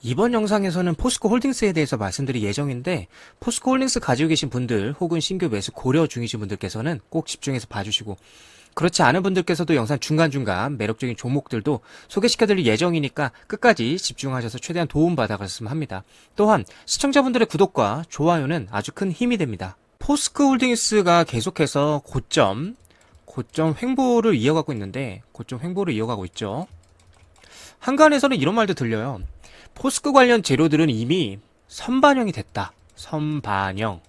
이번 영상에서는 포스코 홀딩스에 대해서 말씀드릴 예정인데, 포스코 홀딩스 가지고 계신 분들 혹은 신규 매수 고려 중이신 분들께서는 꼭 집중해서 봐주시고, 그렇지 않은 분들께서도 영상 중간중간 매력적인 종목들도 소개시켜드릴 예정이니까 끝까지 집중하셔서 최대한 도움받아갔으면 합니다. 또한 시청자분들의 구독과 좋아요는 아주 큰 힘이 됩니다. 포스코 홀딩스가 계속해서 고점 횡보를 이어가고 있는데, 고점 횡보를 이어가고 있죠. 한간에서는 이런 말도 들려요. 포스코 관련 재료들은 이미 선반영이 됐다. 선반영.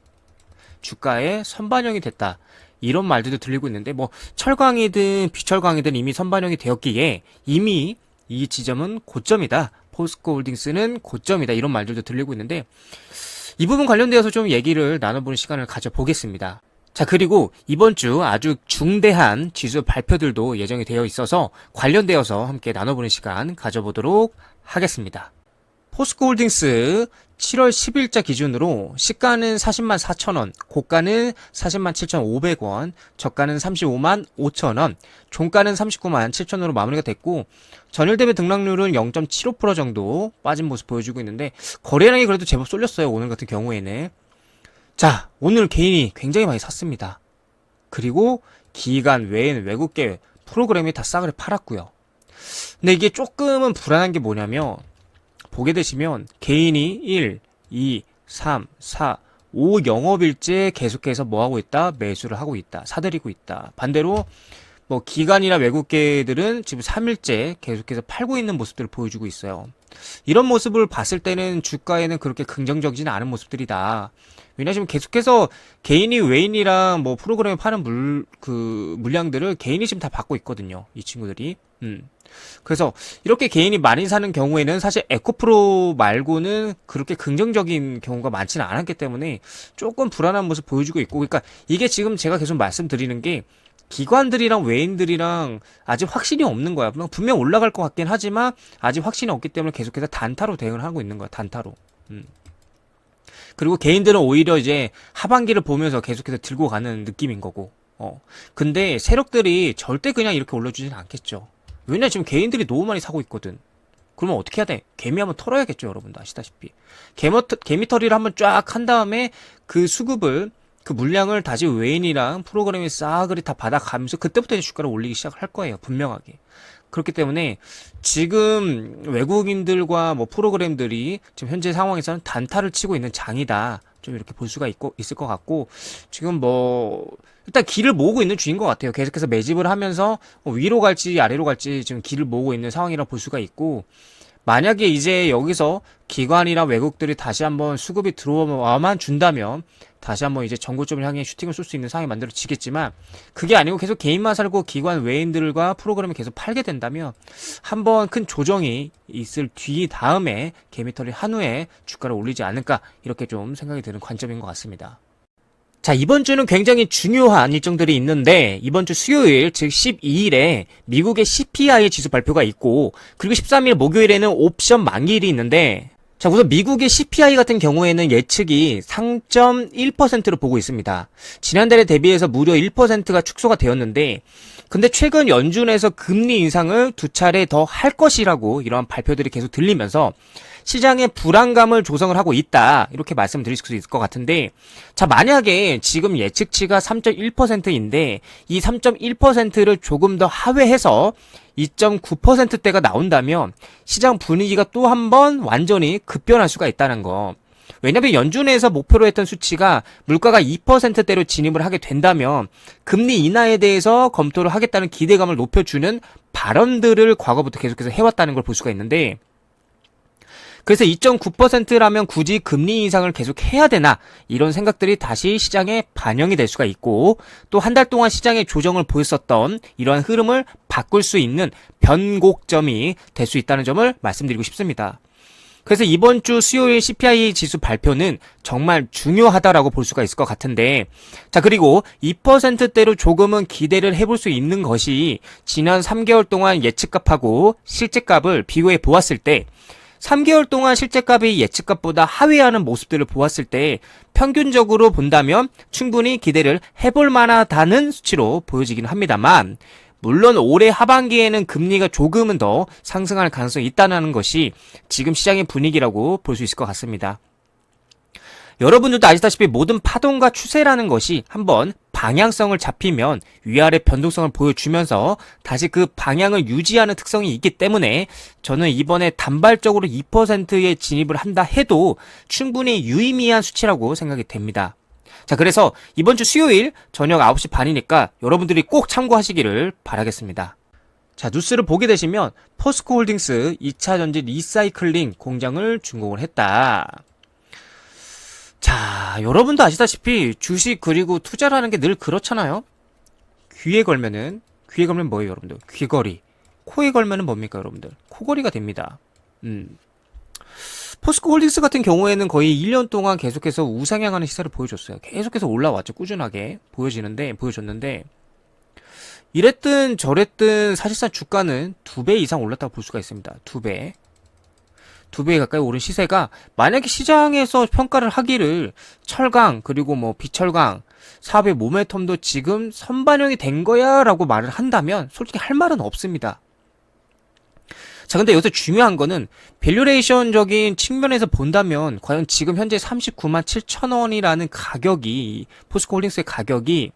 주가에 선반영이 됐다. 이런 말들도 들리고 있는데, 뭐 철강이든 비철강이든 이미 선반영이 되었기에 이미 이 지점은 고점이다. 포스코 홀딩스는 고점이다. 이런 말들도 들리고 있는데, 이 부분 관련되어서 좀 얘기를 나눠보는 시간을 가져보겠습니다. 자, 그리고 이번 주 아주 중대한 지수 발표들도 예정이 되어 있어서 관련되어서 함께 나눠보는 시간 가져보도록 하겠습니다. 포스코 홀딩스 7월 10일자 기준으로 시가는 40만 4천원, 고가는 40만 7,500원, 저가는 35만 5천원, 종가는 39만 7천원으로 마무리가 됐고, 전일 대비 등락률은 0.75% 정도 빠진 모습 보여주고 있는데, 거래량이 그래도 제법 쏠렸어요. 오늘 같은 경우에는. 자, 오늘 개인이 굉장히 많이 샀습니다. 그리고 기관 외인 외국계 프로그램이 다 싸그리 팔았고요. 근데 이게 조금은 불안한 게 뭐냐면, 보게 되시면 개인이 1, 2, 3, 4, 5 영업일째 계속해서 뭐하고 있다? 매수를 하고 있다. 사들이고 있다. 반대로 뭐 기관이나 외국계들은 지금 3일째 계속해서 팔고 있는 모습들을 보여주고 있어요. 이런 모습을 봤을 때는 주가에는 그렇게 긍정적이지는 않은 모습들이다. 왜냐하면 지금 계속해서 개인이 외인이랑 뭐 프로그램에 파는 물량들을 개인이 지금 다 받고 있거든요. 이 친구들이. 그래서 이렇게 개인이 많이 사는 경우에는 사실 에코프로 말고는 그렇게 긍정적인 경우가 많지는 않았기 때문에 조금 불안한 모습 보여주고 있고, 그러니까 이게 지금 제가 계속 말씀드리는 게 기관들이랑 외인들이랑 아직 확신이 없는 거야. 분명 올라갈 것 같긴 하지만 아직 확신이 없기 때문에 계속해서 단타로 대응을 하고 있는 거야. 단타로. 그리고 개인들은 오히려 이제 하반기를 보면서 계속해서 들고 가는 느낌인 거고. 근데 세력들이 절대 그냥 이렇게 올려주진 않겠죠. 왜냐, 지금 개인들이 너무 많이 사고 있거든. 그러면 어떻게 해야 돼? 개미 한번 털어야겠죠, 여러분도 아시다시피. 개미털이를 한번 쫙 한 다음에 그 수급을, 그 물량을 다시 외인이랑 프로그램이 싸그리 다 받아가면서 그때부터 이제 주가를 올리기 시작할 거예요, 분명하게. 그렇기 때문에 지금 외국인들과 뭐 프로그램들이 지금 현재 상황에서는 단타를 치고 있는 장이다. 좀 이렇게 볼 수가 있을 것 같고, 지금 뭐 일단 길을 모으고 있는 중인 것 같아요. 계속해서 매집을 하면서 위로 갈지 아래로 갈지 지금 길을 모으고 있는 상황이라고 볼 수가 있고, 만약에 이제 여기서 기관이나 외국들이 다시 한번 수급이 들어와만 준다면 다시 한번 이제 정고점을 향해 슈팅을 쏠 수 있는 상황이 만들어지겠지만, 그게 아니고 계속 개인만 살고 기관 외인들과 프로그램을 계속 팔게 된다면 한번 큰 조정이 있을 다음에 개미털이 한 후에 주가를 올리지 않을까, 이렇게 좀 생각이 드는 관점인 것 같습니다. 자, 이번 주는 굉장히 중요한 일정들이 있는데, 이번 주 수요일, 즉 12일에 미국의 CPI 지수 발표가 있고, 그리고 13일 목요일에는 옵션 만기일이 있는데, 자, 우선 미국의 CPI 같은 경우에는 예측이 3.1%로 보고 있습니다. 지난달에 대비해서 무려 1%가 축소가 되었는데, 근데 최근 연준에서 금리 인상을 2차례 더 할 것이라고 이러한 발표들이 계속 들리면서 시장에 불안감을 조성을 하고 있다, 이렇게 말씀드릴 수 있을 것 같은데, 자, 만약에 지금 예측치가 3.1%인데 이 3.1%를 조금 더 하회해서 2.9%대가 나온다면 시장 분위기가 또 한 번 완전히 급변할 수가 있다는 거. 왜냐면 연준에서 목표로 했던 수치가 물가가 2%대로 진입을 하게 된다면 금리 인하에 대해서 검토를 하겠다는 기대감을 높여주는 발언들을 과거부터 계속해서 해왔다는 걸 볼 수가 있는데, 그래서 2.9%라면 굳이 금리 인상을 계속 해야 되나, 이런 생각들이 다시 시장에 반영이 될 수가 있고, 또 한 달 동안 시장의 조정을 보였었던 이러한 흐름을 바꿀 수 있는 변곡점이 될 수 있다는 점을 말씀드리고 싶습니다. 그래서 이번 주 수요일 CPI 지수 발표는 정말 중요하다라고 볼 수가 있을 것 같은데, 자, 그리고 2%대로 조금은 기대를 해볼 수 있는 것이 지난 3개월 동안 예측값하고 실제값을 비교해 보았을 때, 3개월 동안 실제값이 예측값보다 하회하는 모습들을 보았을 때 평균적으로 본다면 충분히 기대를 해볼 만하다는 수치로 보여지긴 합니다만, 물론 올해 하반기에는 금리가 조금은 더 상승할 가능성이 있다는 것이 지금 시장의 분위기라고 볼 수 있을 것 같습니다. 여러분들도 아시다시피 모든 파동과 추세라는 것이 한번 방향성을 잡히면 위아래 변동성을 보여주면서 다시 그 방향을 유지하는 특성이 있기 때문에 저는 이번에 단발적으로 2%에 진입을 한다 해도 충분히 유의미한 수치라고 생각이 됩니다. 자, 그래서 이번 주 수요일 저녁 9시 반이니까 여러분들이 꼭 참고하시기를 바라겠습니다. 자, 뉴스를 보게 되시면 포스코홀딩스 2차전지 리사이클링 공장을 준공을 했다. 자, 여러분도 아시다시피 주식 그리고 투자라는 게 늘 그렇잖아요. 귀에 걸면 뭐예요, 여러분들? 귀걸이. 코에 걸면은 뭡니까, 여러분들? 코걸이가 됩니다. 포스코홀딩스 같은 경우에는 거의 1년 동안 계속해서 우상향하는 시세를 보여줬어요. 계속해서 올라왔죠. 꾸준하게 보여줬는데 이랬든 저랬든 사실상 주가는 2배 이상 올랐다고 볼 수가 있습니다. 2배. 2배 가까이 오른 시세가 만약에 시장에서 평가를 하기를 철강 그리고 뭐 비철강 사업의 모멘텀도 지금 선반영이 된 거야 라고 말을 한다면 솔직히 할 말은 없습니다. 자, 근데 여기서 중요한 거는 밸류레이션적인 측면에서 본다면 과연 지금 현재 39만 7천 원이라는 가격이 포스코홀딩스의 가격이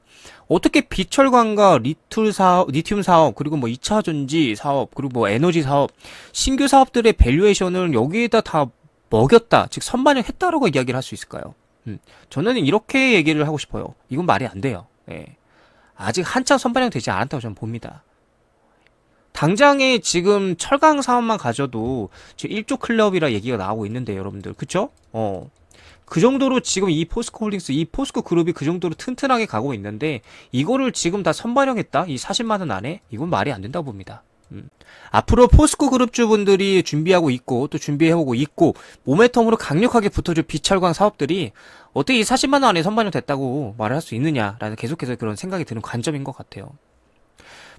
어떻게 비철광과 리튬 사업 그리고 뭐 2차 전지 사업 그리고 뭐 에너지 사업 신규 사업들의 밸류에이션을 여기에다 다 먹였다 즉 선반영했다라고 이야기를 할 수 있을까요? 저는 이렇게 얘기를 하고 싶어요. 이건 말이 안 돼요. 예. 아직 한참 선반영 되지 않았다고 저는 봅니다. 당장에 지금 철강 사업만 가져도 지금 1조 클럽이라 얘기가 나오고 있는데 여러분들 그쵸? 그 정도로 지금 이 포스코홀딩스, 이 포스코 그룹이 그 정도로 튼튼하게 가고 있는데 이거를 지금 다 선반영했다? 이 40만원 안에? 이건 말이 안 된다고 봅니다. 앞으로 포스코 그룹주분들이 준비하고 있고 또 준비해오고 있고 모멘텀으로 강력하게 붙어줄 비철광 사업들이 어떻게 이 40만원 안에 선반영 됐다고 말을 할 수 있느냐라는 계속해서 그런 생각이 드는 관점인 것 같아요.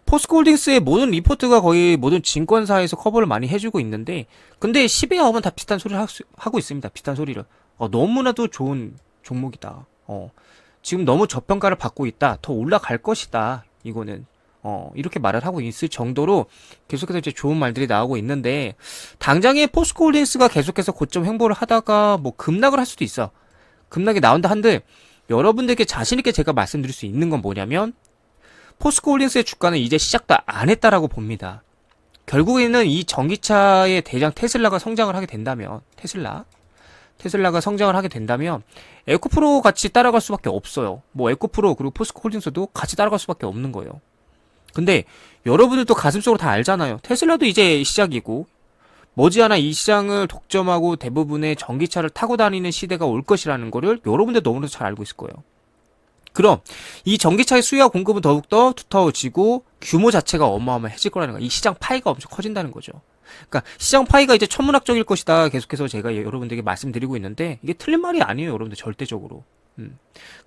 포스코홀딩스의 모든 리포트가 거의 모든 증권사에서 커버를 많이 해주고 있는데 근데 10의 아홉은 다 비슷한 소리를 하고 있습니다. 비슷한 소리를. 너무나도 좋은 종목이다. 지금 너무 저평가를 받고 있다. 더 올라갈 것이다. 이거는. 이렇게 말을 하고 있을 정도로 계속해서 이제 좋은 말들이 나오고 있는데 당장에 포스코홀딩스가 계속해서 고점 횡보를 하다가 뭐 급락을 할 수도 있어. 급락이 나온다 한들 여러분들께 자신있게 제가 말씀드릴 수 있는 건 뭐냐면 포스코홀딩스의 주가는 이제 시작도 안 했다라고 봅니다. 결국에는 이 전기차의 대장 테슬라가 성장을 하게 된다면 테슬라가 성장을 하게 된다면 에코프로 같이 따라갈 수밖에 없어요. 뭐 에코프로 그리고 포스코홀딩스도 같이 따라갈 수밖에 없는 거예요. 근데 여러분들도 가슴속으로 다 알잖아요. 테슬라도 이제 시작이고 머지않아 이 시장을 독점하고 대부분의 전기차를 타고 다니는 시대가 올 것이라는 거를 여러분들 너무나도 잘 알고 있을 거예요. 그럼 이 전기차의 수요와 공급은 더욱더 두터워지고 규모 자체가 어마어마해질 거라는 거야. 이 시장 파이가 엄청 커진다는 거죠. 그러니까 시장 파이가 이제 천문학적일 것이다. 계속해서 제가 여러분들에게 말씀드리고 있는데 이게 틀린 말이 아니에요. 여러분들 절대적으로.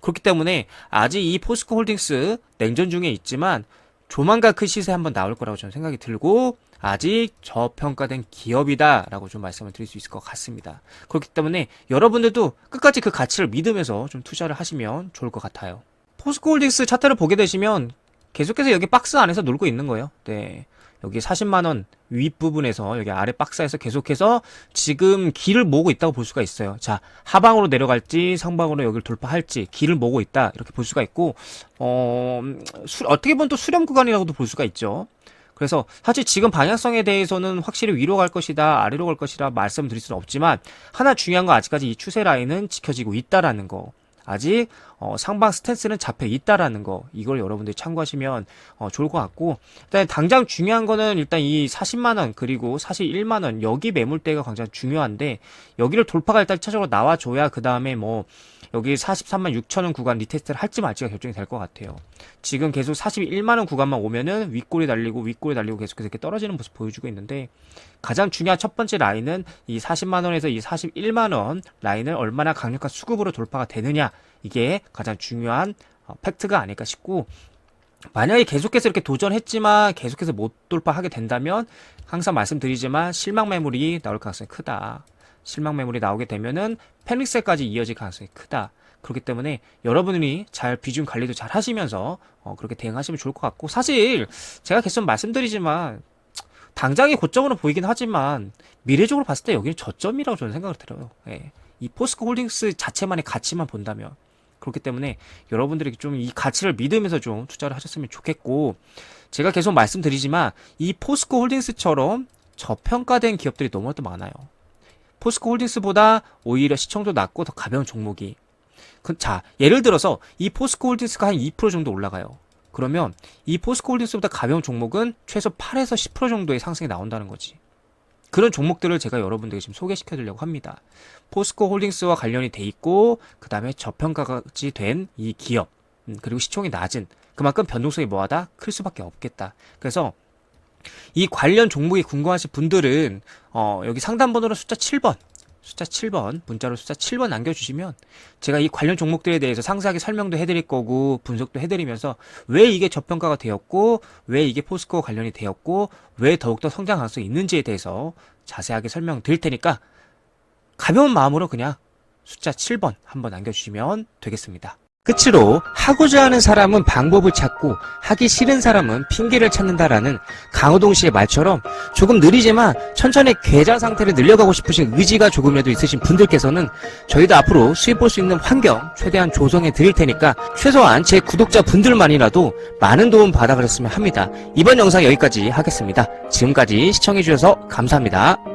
그렇기 때문에 아직 이 포스코홀딩스 냉전 중에 있지만 조만간 그 시세 한번 나올 거라고 저는 생각이 들고 아직 저평가된 기업이다 라고 좀 말씀을 드릴 수 있을 것 같습니다. 그렇기 때문에 여러분들도 끝까지 그 가치를 믿으면서 좀 투자를 하시면 좋을 것 같아요. 포스코홀딩스 차트를 보게 되시면 계속해서 여기 박스 안에서 놀고 있는 거예요. 네, 여기 40만원 윗부분에서 여기 아래 박스에서 계속해서 지금 길을 모으고 있다고 볼 수가 있어요. 자, 하방으로 내려갈지 상방으로 여기를 돌파할지 길을 모으고 있다 이렇게 볼 수가 있고 어떻게 보면 또 수렴 구간이라고도 볼 수가 있죠. 그래서 사실 지금 방향성에 대해서는 확실히 위로 갈 것이다 아래로 갈 것이다 말씀드릴 수는 없지만 하나 중요한 건 아직까지 이 추세 라인은 지켜지고 있다라는 거, 아직 상방 스탠스는 잡혀 있다라는 거, 이걸 여러분들이 참고하시면 좋을 것 같고, 일단 당장 중요한 거는 일단 이 40만원 그리고 41만원 여기 매물대가 굉장히 중요한데 여기를 돌파가 일단 차적으로 나와줘야 그 다음에 뭐 여기 43만 6천원 구간 리테스트를 할지 말지가 결정이 될 것 같아요. 지금 계속 41만원 구간만 오면은 윗골이 달리고 계속해서 이렇게 떨어지는 모습 보여주고 있는데 가장 중요한 첫 번째 라인은 이 40만원에서 이 41만원 라인을 얼마나 강력한 수급으로 돌파가 되느냐, 이게 가장 중요한 팩트가 아닐까 싶고, 만약에 계속해서 이렇게 도전했지만 계속해서 못 돌파하게 된다면 항상 말씀드리지만 실망 매물이 나올 가능성이 크다. 실망 매물이 나오게 되면은 패닉셀까지 이어질 가능성이 크다. 그렇기 때문에 여러분이 잘 비중 관리도 잘 하시면서 그렇게 대응하시면 좋을 것 같고, 사실 제가 계속 말씀드리지만 당장의 고점으로 보이긴 하지만 미래적으로 봤을 때 여기는 저점이라고 저는 생각을 들어요. 예. 이 포스코 홀딩스 자체만의 가치만 본다면. 그렇기 때문에 여러분들에게 좀 이 가치를 믿으면서 좀 투자를 하셨으면 좋겠고, 제가 계속 말씀드리지만 이 포스코 홀딩스처럼 저평가된 기업들이 너무 또 많아요. 포스코 홀딩스보다 오히려 시총도 낮고 더 가벼운 종목이. 자, 예를 들어서 이 포스코 홀딩스가 한 2% 정도 올라가요. 그러면 이 포스코 홀딩스보다 가벼운 종목은 최소 8에서 10% 정도의 상승이 나온다는 거지. 그런 종목들을 제가 여러분들에게 지금 소개시켜 드리려고 합니다. 포스코 홀딩스와 관련이 돼 있고, 그 다음에 저평가까지 된 이 기업, 그리고 시총이 낮은, 그만큼 변동성이 뭐하다? 클 수밖에 없겠다. 그래서 이 관련 종목이 궁금하신 분들은 여기 상담번호로 숫자 7번 문자로 숫자 7번 남겨주시면 제가 이 관련 종목들에 대해서 상세하게 설명도 해드릴 거고 분석도 해드리면서 왜 이게 저평가가 되었고, 왜 이게 포스코 관련이 되었고, 왜 더욱더 성장 가능성이 있는지에 대해서 자세하게 설명드릴 테니까 가벼운 마음으로 그냥 숫자 7번 한번 남겨주시면 되겠습니다. 끝으로 하고자 하는 사람은 방법을 찾고 하기 싫은 사람은 핑계를 찾는다라는 강호동 씨의 말처럼 조금 느리지만 천천히 계좌 상태를 늘려가고 싶으신 의지가 조금이라도 있으신 분들께서는 저희도 앞으로 수입 볼 수 있는 환경 최대한 조성해 드릴 테니까 최소한 제 구독자 분들만이라도 많은 도움 받아가셨으면 합니다. 이번 영상 여기까지 하겠습니다. 지금까지 시청해 주셔서 감사합니다.